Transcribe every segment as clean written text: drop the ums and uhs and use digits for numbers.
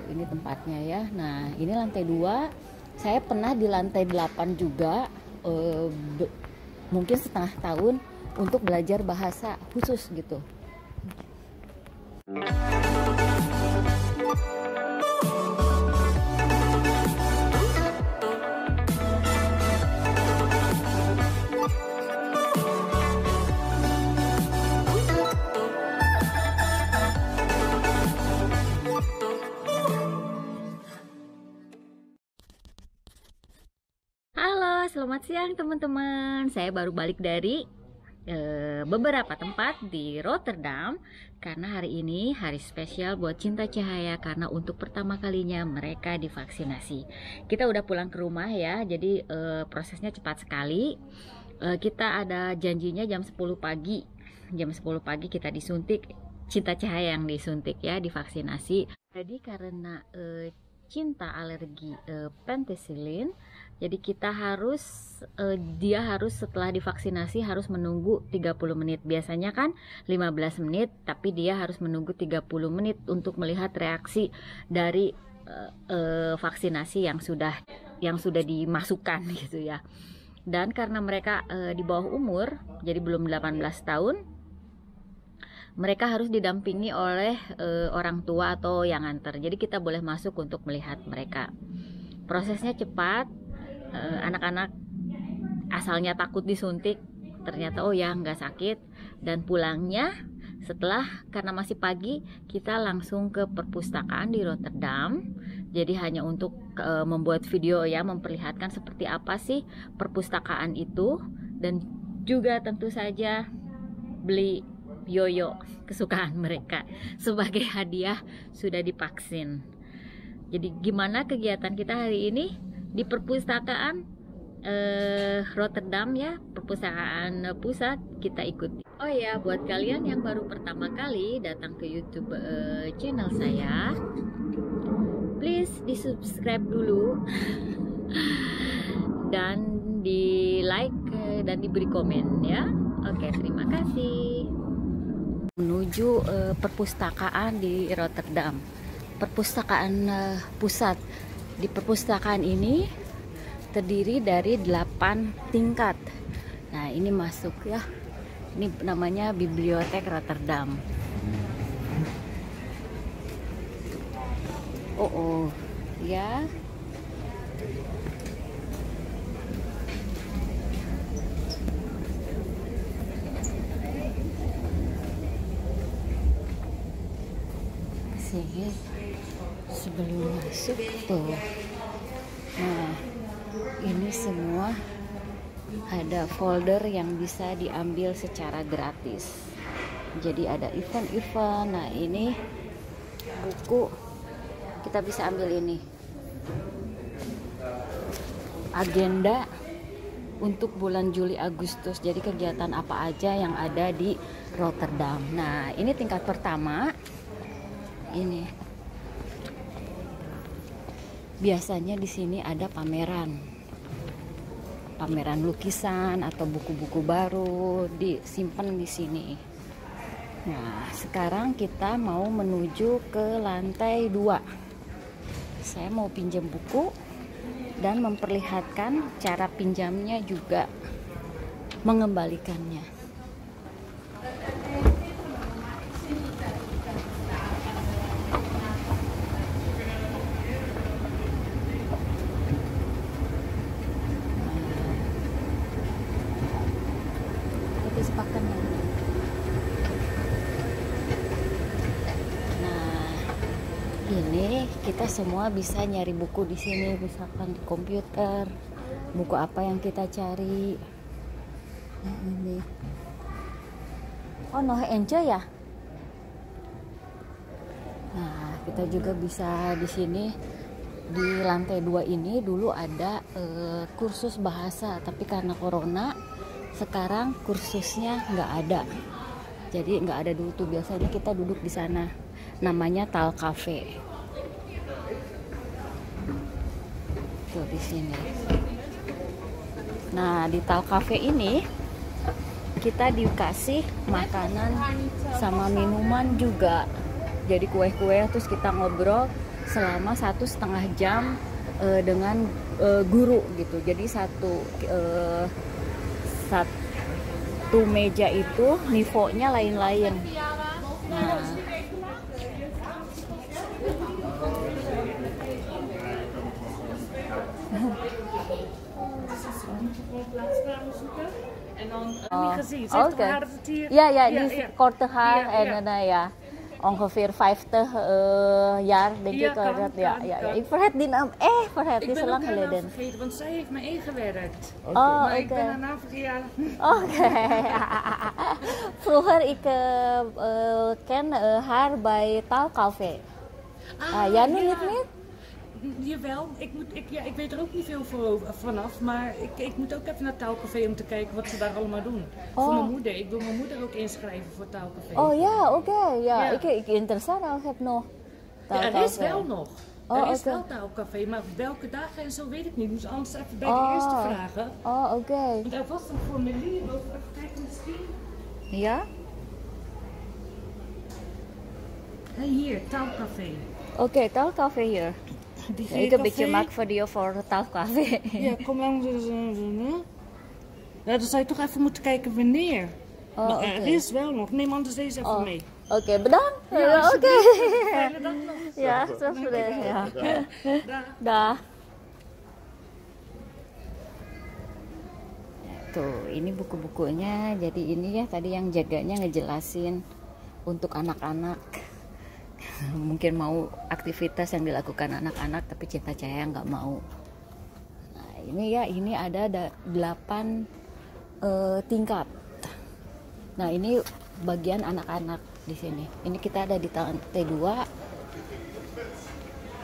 ini tempatnya ya. Nah, ini lantai 2. Saya pernah di lantai 8 juga, mungkin setengah tahun untuk belajar bahasa khusus gitu. Halo, selamat siang teman-teman. Saya baru balik dari beberapa tempat di Rotterdam karena hari ini hari spesial buat Cinta Cahaya karena untuk pertama kalinya mereka divaksinasi. Kita udah pulang ke rumah ya, jadi prosesnya cepat sekali. Kita ada janjinya jam 10 pagi. Jam 10 pagi kita disuntik, Cinta Cahaya yang disuntik ya, divaksinasi. Jadi karena Cinta alergi pentesilin, jadi kita harus dia harus setelah divaksinasi harus menunggu 30 menit. Biasanya kan 15 menit, tapi dia harus menunggu 30 menit untuk melihat reaksi dari vaksinasi yang sudah dimasukkan gitu ya. Dan karena mereka di bawah umur, jadi belum 18 tahun, mereka harus didampingi oleh orang tua atau yang antar. Jadi kita boleh masuk untuk melihat mereka. Prosesnya cepat. Anak-anak asalnya takut disuntik, ternyata oh ya nggak sakit. Dan pulangnya karena masih pagi, kita langsung ke perpustakaan di Rotterdam. Jadi hanya untuk membuat video ya, memperlihatkan seperti apa sih perpustakaan itu, dan juga tentu saja beli yoyo kesukaan mereka sebagai hadiah sudah divaksin. Jadi gimana kegiatan kita hari ini di perpustakaan Rotterdam ya, perpustakaan pusat, kita ikuti. Oh ya, buat kalian yang baru pertama kali datang ke YouTube channel saya, please di subscribe dulu dan di like dan diberi komen ya. Oke, terima kasih. Menuju perpustakaan di Rotterdam, perpustakaan pusat. Di perpustakaan ini terdiri dari 8 tingkat. Nah, ini masuk ya. Ini namanya Bibliotek Rotterdam. Oh ya. Sini sebelum masuk tuh, nah ini semua ada folder yang bisa diambil secara gratis. Jadi ada event-event. Nah, ini buku kita bisa ambil, ini agenda untuk bulan Juli Agustus. Jadi kegiatan apa aja yang ada di Rotterdam. Nah, ini tingkat pertama. Ini biasanya di sini ada pameran lukisan atau buku-buku baru disimpan di sini. Nah, sekarang kita mau menuju ke lantai 2. Saya mau pinjam buku dan memperlihatkan cara pinjamnya, juga mengembalikannya. Nah, ini kita semua bisa nyari buku di sini, misalkan di komputer, buku apa yang kita cari. Nah, ini. Oh, noh enjoy ya. Nah, kita juga bisa di sini. Di lantai 2 ini dulu ada kursus bahasa, tapi karena corona sekarang kursusnya nggak ada. Jadi nggak ada dulu tuh, biasanya kita duduk di sana. Namanya Tal Cafe. Tuh di sini. Nah, di Tal Cafe ini kita dikasih makanan sama minuman juga. jadi kue-kue, terus kita ngobrol selama 1,5 jam dengan guru gitu. Jadi satu meja itu nivonya lain-lain. Nah, oke. Ja, ja, die korte haar en ja, ongeveer 50 jaar, denk ik. Ik vergeet die naam, vergeet die zo lang geleden. Vergeten, want zij heeft me ingewerkt. Maar ik ben haar naam vergeten. Oké. Vroeger ik ken haar bij Taalcafé. Jij nu niet? Jawel, ik weet er ook niet veel vanaf, maar ik moet ook even naar Taalcafé om te kijken wat ze daar allemaal doen. Voor mijn moeder, ik wil mijn moeder ook inschrijven voor Taalcafé. Oh ja, oké. Ja. Ik interessant al heb nog Taalcafé. Ja, er is wel nog. Er is wel Taalcafé, maar welke dagen en zo weet ik niet. Ik moest anders even bij de eerste vragen. Oh, oké. Want er was een formulier, even kijken misschien. Ja? Hier, Taalcafé. Oké, Taalcafé hier. Ik een beetje maak video voor het Taalcafé. Ja, kom langs. Ja, dan zou je toch even moeten kijken wanneer. Maar er is wel nog. Neem anders deze even mee. Oké, bedankt. Ja, oké. Fijne dag nog. Ja, alsjeblieft. Ja. Dah. Tuh, ini buku-bukunya. Jadi ini ya tadi yang jaganya ngejelasin untuk anak-anak. Mungkin mau aktivitas yang dilakukan anak-anak, tapi Cinta Cahaya nggak mau. Nah ini ya, ini ada 8 tingkat. Nah ini bagian anak-anak di sini. Ini kita ada di lantai 2.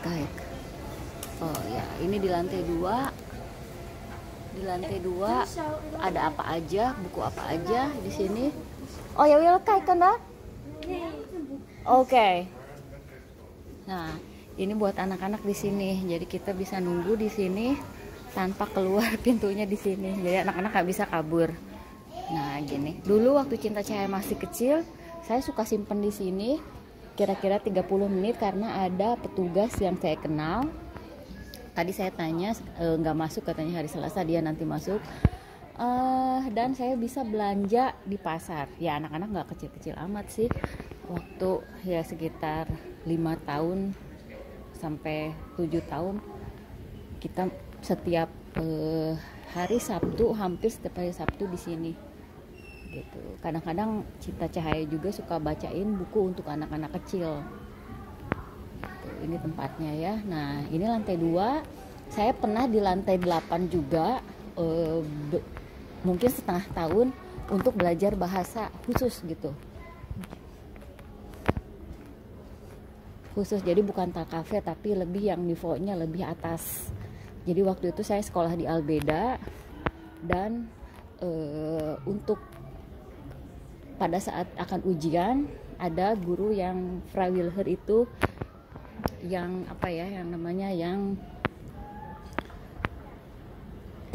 Baik. Oh ya, ini di lantai 2. Di lantai 2 ada apa aja, buku apa aja di sini. Oh ya, wil kijken dah? Oke. Nah, ini buat anak-anak di sini. Jadi kita bisa nunggu di sini tanpa keluar pintunya di sini. Jadi anak-anak nggak bisa kabur. Nah, gini. Dulu waktu Cinta Cahaya masih kecil, saya suka simpen di sini kira-kira 30 menit karena ada petugas yang saya kenal. Tadi saya tanya nggak masuk, katanya hari Selasa dia nanti masuk. Dan saya bisa belanja di pasar. Ya anak-anak nggak kecil-kecil amat sih. Waktu ya sekitar 5 tahun sampai 7 tahun kita setiap hari Sabtu, hampir setiap hari Sabtu di sini gitu. Kadang-kadang Cinta Cahaya juga suka bacain buku untuk anak-anak kecil gitu. Ini tempatnya ya. Nah ini lantai 2. Saya pernah di lantai 8 juga, mungkin setengah tahun untuk belajar bahasa khusus gitu. Khusus, jadi bukan Taalcafé tapi lebih yang nivonya lebih atas. Jadi waktu itu saya sekolah di Albeda dan untuk pada saat akan ujian ada guru yang vrijwilliger itu yang apa ya, yang namanya yang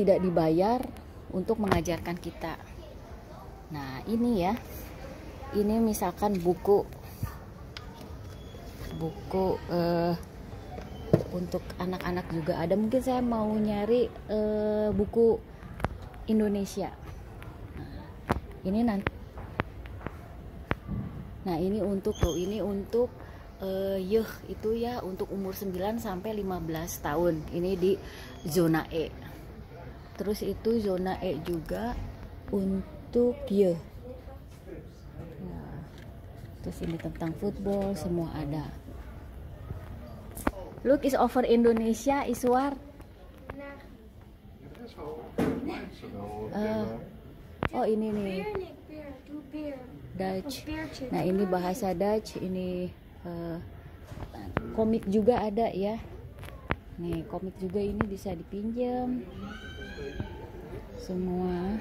tidak dibayar untuk mengajarkan kita. Nah ini ya, ini misalkan buku untuk anak-anak juga ada. Mungkin saya mau nyari buku Indonesia. Nah, ini nanti. Nah, ini untuk itu ya untuk umur 9 sampai 15 tahun. Ini di zona E. Terus itu zona E juga untuk Nah, terus ini tentang football semua ada. Look, is over Indonesia, Iswar. Oh ini nih Dutch. Nah ini bahasa Dutch. Ini komik juga ada ya. Nih komik juga ini bisa dipinjam. Semua.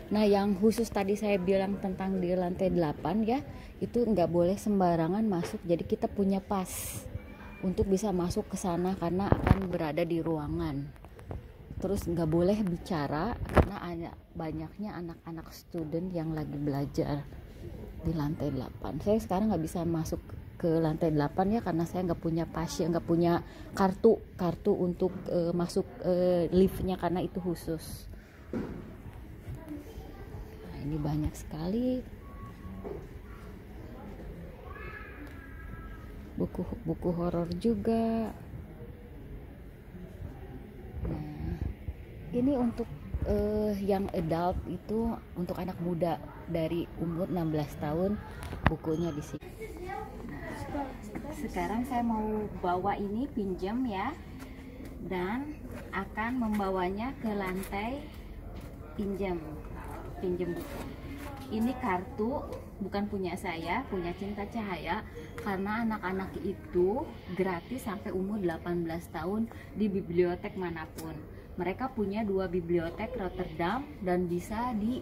Nah yang khusus tadi saya bilang tentang di lantai 8 ya, itu nggak boleh sembarangan masuk. Jadi kita punya pas untuk bisa masuk ke sana karena akan berada di ruangan. Terus nggak boleh bicara karena ada banyaknya anak-anak student yang lagi belajar. di lantai 8. Saya sekarang nggak bisa masuk ke lantai 8 ya, karena saya nggak punya pasien, nggak punya kartu untuk masuk liftnya, karena itu khusus. Nah, ini banyak sekali buku horor juga. Nah, ini untuk yang adult itu, untuk anak muda dari umur 16 tahun, bukunya di sini. Nah, sekarang saya mau bawa ini, pinjam ya, dan akan membawanya ke lantai pinjam buku. Ini kartu bukan punya saya, punya Cinta Cahaya, karena anak-anak itu gratis sampai umur 18 tahun di bibliotek manapun. Mereka punya 2 bibliotek Rotterdam, dan bisa di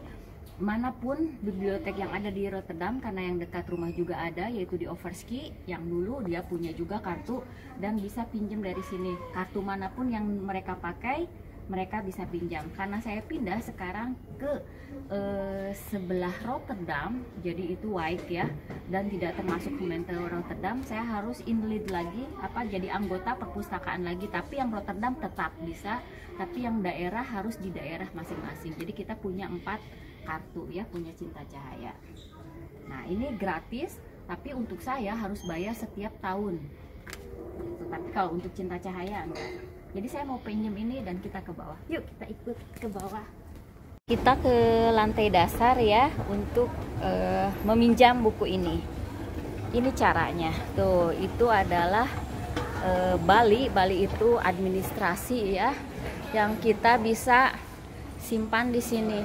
manapun bibliotek yang ada di Rotterdam, karena yang dekat rumah juga ada, yaitu di Overski, yang dulu dia punya juga kartu dan bisa pinjam dari sini. Kartu manapun yang mereka pakai, mereka bisa pinjam. Karena saya pindah sekarang ke sebelah Rotterdam, jadi itu Wijk ya, dan tidak termasuk gemeente Rotterdam. Saya harus inlid lagi, jadi anggota perpustakaan lagi. Tapi yang Rotterdam tetap bisa, tapi yang daerah harus di daerah masing-masing. Jadi kita punya 4 kartu ya, punya Cinta Cahaya. Nah, ini gratis, tapi untuk saya harus bayar setiap tahun. Tapi kalau untuk Cinta Cahaya enggak. Jadi saya mau pinjam ini dan kita ke bawah. Yuk kita ikut ke bawah. Kita ke lantai dasar ya, untuk meminjam buku ini. Ini caranya. Tuh, itu adalah Bali itu administrasi ya, yang kita bisa simpan di sini.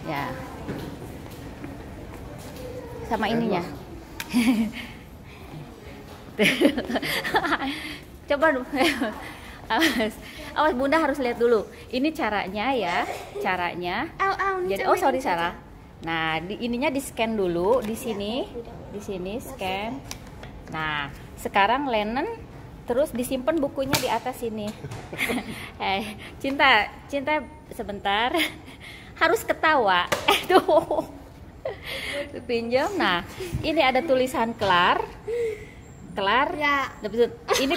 Ya. Sama ininya. Coba dulu. Awas Bunda harus lihat dulu. Ini caranya ya, caranya. Jadi sorry Sarah. Nah, ininya di scan dulu di sini scan. Nah, sekarang lenen, terus disimpan bukunya di atas sini. Cinta sebentar. Harus ketawa. Tuh. Pinjam. Nah, ini ada tulisan kelar ya. Ini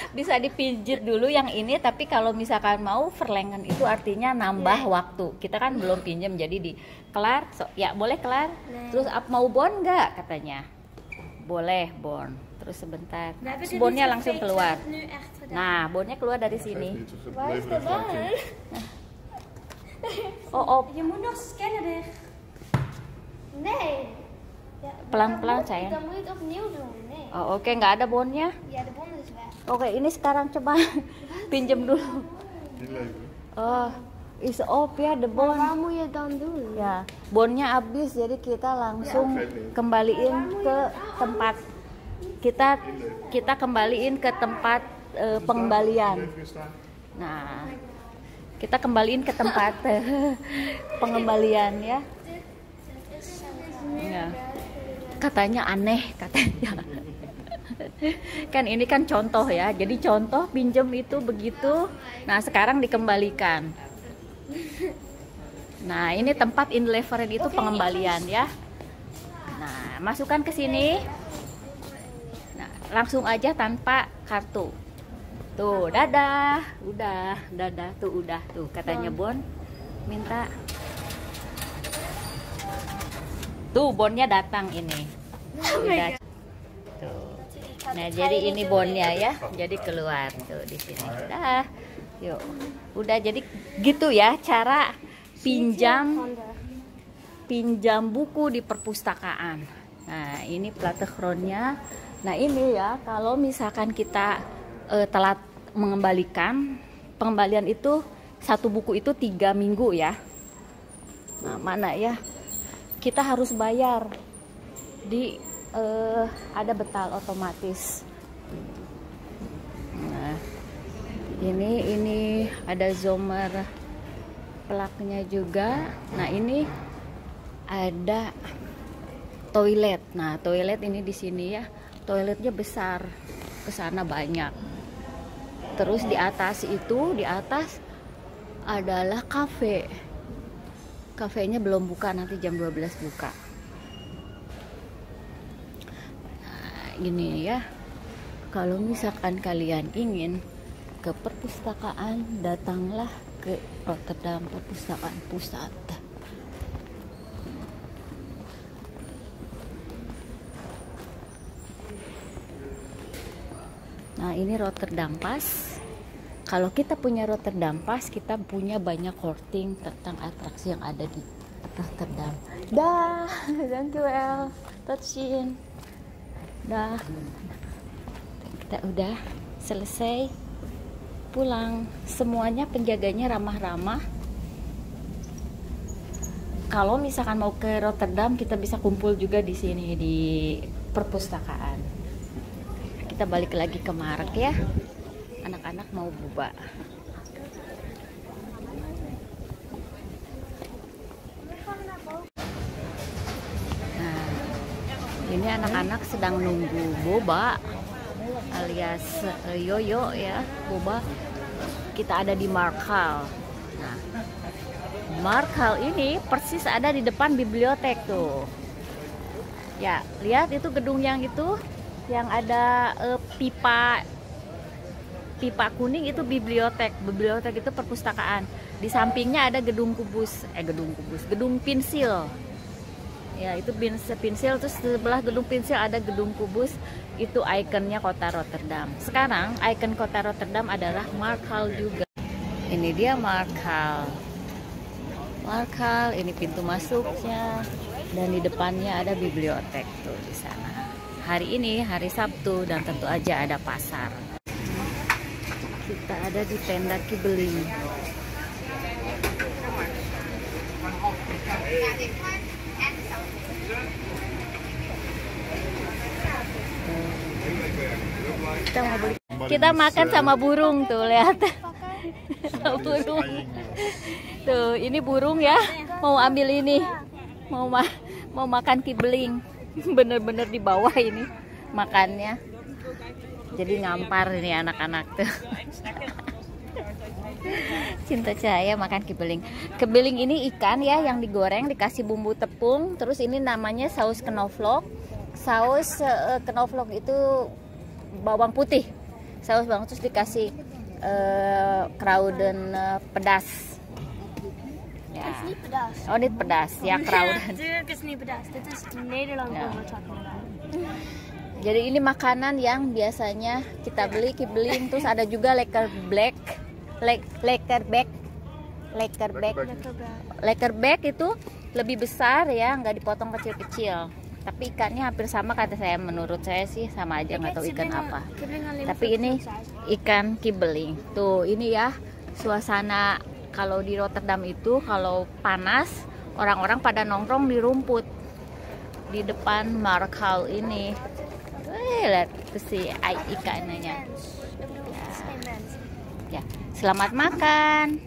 bisa dipijit dulu yang ini, tapi kalau misalkan mau verlengen itu artinya nambah waktu. Kita kan belum pinjam, jadi di kelar. Ya boleh kelar. Terus mau bon nggak katanya? Boleh bon. Terus sebentar. Terus bonnya langsung keluar. Nah, bonnya keluar dari sini. Oh. Je moet nog scannen deh. Nee. Pelan-pelan sayang. Dan moet je het opnieuw doen. Nee. Oh, oke, nggak ada bonnya. Ja, de bon is weg. Oke, ini sekarang coba pinjam dulu. Oh, is off ya the bon. Waarom moet je het dan doen? Ya, bonnya habis, jadi kita langsung kembaliin ke tempat. Kita kembaliin ke tempat pengembalian. Nah, kita kembaliin ke tempat pengembalian ya. Ya. Katanya aneh katanya. Kan ini kan contoh ya. Jadi contoh pinjam itu begitu. Nah, sekarang dikembalikan. Nah, ini tempat indelivered itu pengembalian ya. Nah, masukkan ke sini. Nah, langsung aja tanpa kartu. Tuh, dadah. Udah, dadah tuh udah tuh katanya Bon minta. Tuh bonnya datang ini. Udah. Tuh. Nah, jadi ini bonnya ya. Jadi keluar tuh di sini. Udah. Yuk. Udah, jadi gitu ya cara pinjam buku di perpustakaan. Nah, ini plattegrondnya. Nah, ini ya kalau misalkan kita telat pengembalian itu, satu buku itu 3 minggu ya. Nah, mana ya? Kita harus bayar di ada betal otomatis. Nah, ini ada zomer plaknya juga. Nah, ini ada toilet. Nah, toilet ini di sini ya. Toiletnya besar, ke sana banyak. Terus di atas adalah kafe. Kafenya belum buka, nanti jam 12 buka. Nah, gini ya. Kalau misalkan kalian ingin ke perpustakaan, datanglah ke Rotterdam Perpustakaan Pusat. Nah, ini Rotterdam Pass. Kalau kita punya Rotterdam Pass, kita punya banyak korting tentang atraksi yang ada di Rotterdam. Dah, dankjewel. Tot ziens. Dah. Kita udah selesai pulang. Semuanya penjaganya ramah-ramah. Kalau misalkan mau ke Rotterdam, kita bisa kumpul juga di sini di perpustakaan. Kita balik lagi ke Mark ya. Anak-anak mau boba. Nah, ini anak-anak sedang nunggu boba alias yoyo ya, boba. Kita ada di Markhal. Nah, Markhal ini persis ada di depan bibliotek tuh. Ya, lihat itu gedung yang itu, yang ada pipa kuning itu bibliotek. Bibliotek itu perpustakaan. Di sampingnya ada gedung pensil. Ya, itu pensil. Terus sebelah gedung pensil ada gedung kubus. Itu ikonnya kota Rotterdam. Sekarang ikon kota Rotterdam adalah Markhal juga. Ini dia Markhal. Markhal, ini pintu masuknya. Dan di depannya ada bibliotek tuh di sana. Hari ini hari Sabtu dan tentu aja ada pasar. Kita ada di tenda Kibbeling. Kita mau beli. Kita makan sama burung tuh, lihat. Burung. Tuh, ini burung ya. Mau ambil ini. Mau makan Kibbeling. Bener-bener di bawah ini makannya. Jadi ngampar ini anak-anak tuh. Cinta Cahaya makan Kibbeling. Kibbeling ini ikan ya yang digoreng dikasih bumbu tepung. Terus ini namanya saus knoflook. Saus knoflook itu bawang putih. Saus bawang terus dikasih kruiden pedas. Ja. Het is niet pedas. Oh, dit pedas. Ja, kruiden. Natuurlijk is niet pedas. Dit is Nederlands Ja. woord. Jadi ini makanan yang biasanya kita beli Kibbeling. Terus ada juga lekker bek itu lebih besar ya, nggak dipotong kecil-kecil. Tapi ikannya hampir sama kata saya, menurut saya sih sama aja, nggak tahu ikan apa. Tapi ini ikan Kibbeling. Tuh ini ya suasana kalau di Rotterdam itu kalau panas orang-orang pada nongkrong di rumput di depan Markhal ini. Lihat itu si ikannya. Ya. Ya, selamat makan.